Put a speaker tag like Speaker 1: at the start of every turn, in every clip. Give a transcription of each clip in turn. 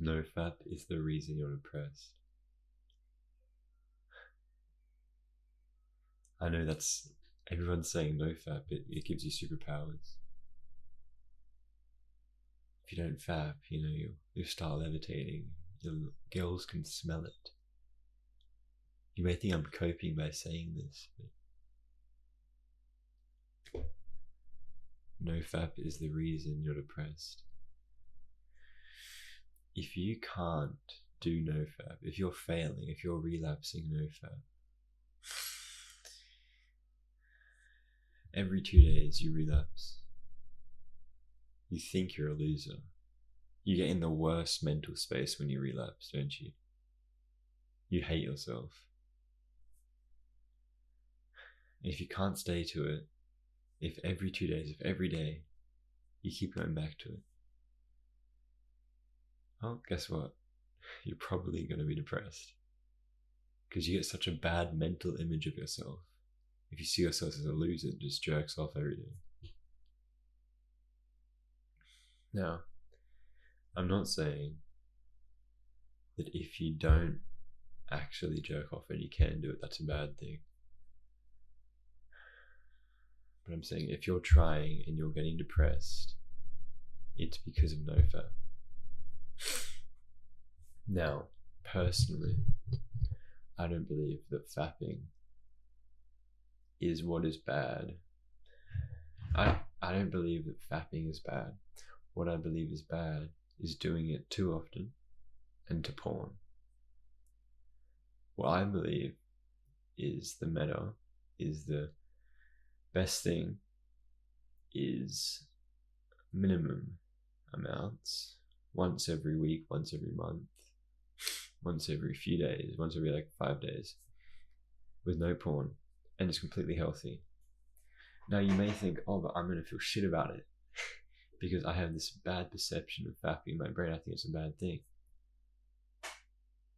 Speaker 1: Nofap is the reason you're depressed. I know everyone's saying Nofap, it gives you superpowers. If you don't fap, you'll start levitating. Your girls can smell it. You may think I'm coping by saying this, but Nofap is the reason you're depressed. If you can't do Nofap, if you're failing, if you're relapsing Nofap, every 2 days you relapse. You think you're a loser. You get in the worst mental space when you relapse, don't you? You hate yourself. And if you can't stay to it, if every 2 days, if every day, you keep going back to it, well, guess what? You're probably going to be depressed. Because you get such a bad mental image of yourself. If you see yourself as a loser, it just jerks off every day. Now, I'm not saying that if you don't actually jerk off and you can do it, that's a bad thing. But I'm saying if you're trying and you're getting depressed, it's because of Nofap. Now, personally, I don't believe that fapping is what is bad. I don't believe that fapping is bad. What I believe is bad is doing it too often and to porn. What I believe is the best thing is minimum amounts, once every week, once every month, once every few days, once every 5 days, with no porn, and it's completely healthy. Now you may think, oh, but I'm going to feel shit about it because I have this bad perception of fapping in my brain. I think it's a bad thing.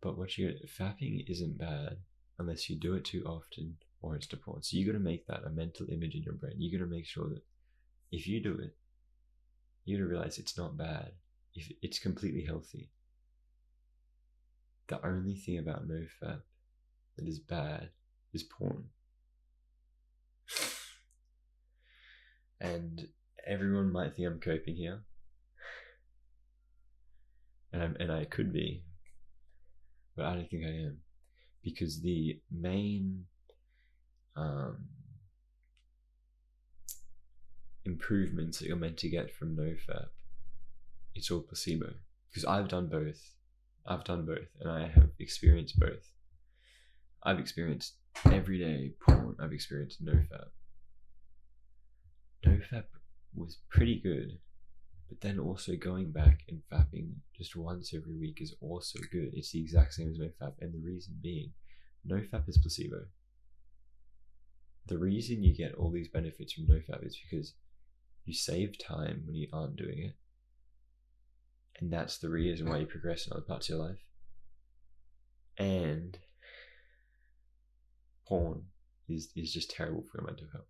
Speaker 1: But fapping isn't bad unless you do it too often or it's to porn. So you got to make that a mental image in your brain. You got to make sure that if you do it, you got to realize it's not bad. If it's completely healthy. The only thing about Nofap that is bad is porn. And everyone might think I'm coping here, and I could be, but I don't think I am, because the main improvements that you're meant to get from Nofap, it's all placebo. Because I've done both, and I have experienced both. I've experienced everyday porn. I've experienced Nofap. Nofap was pretty good, but then also going back and fapping just once every week is also good. It's the exact same as Nofap, and the reason being, Nofap is placebo. The reason you get all these benefits from Nofap is because you save time when you aren't doing it, and that's the reason why you progress in other parts of your life. And porn is just terrible for your mental health.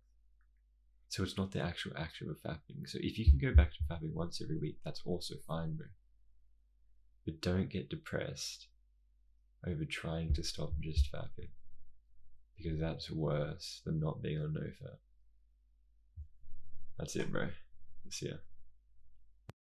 Speaker 1: So it's not the actual action of fapping. So if you can go back to fapping once every week, that's also fine, bro. But don't get depressed over trying to stop just fapping, because that's worse than not being on Nofap. That's it, bro. See ya.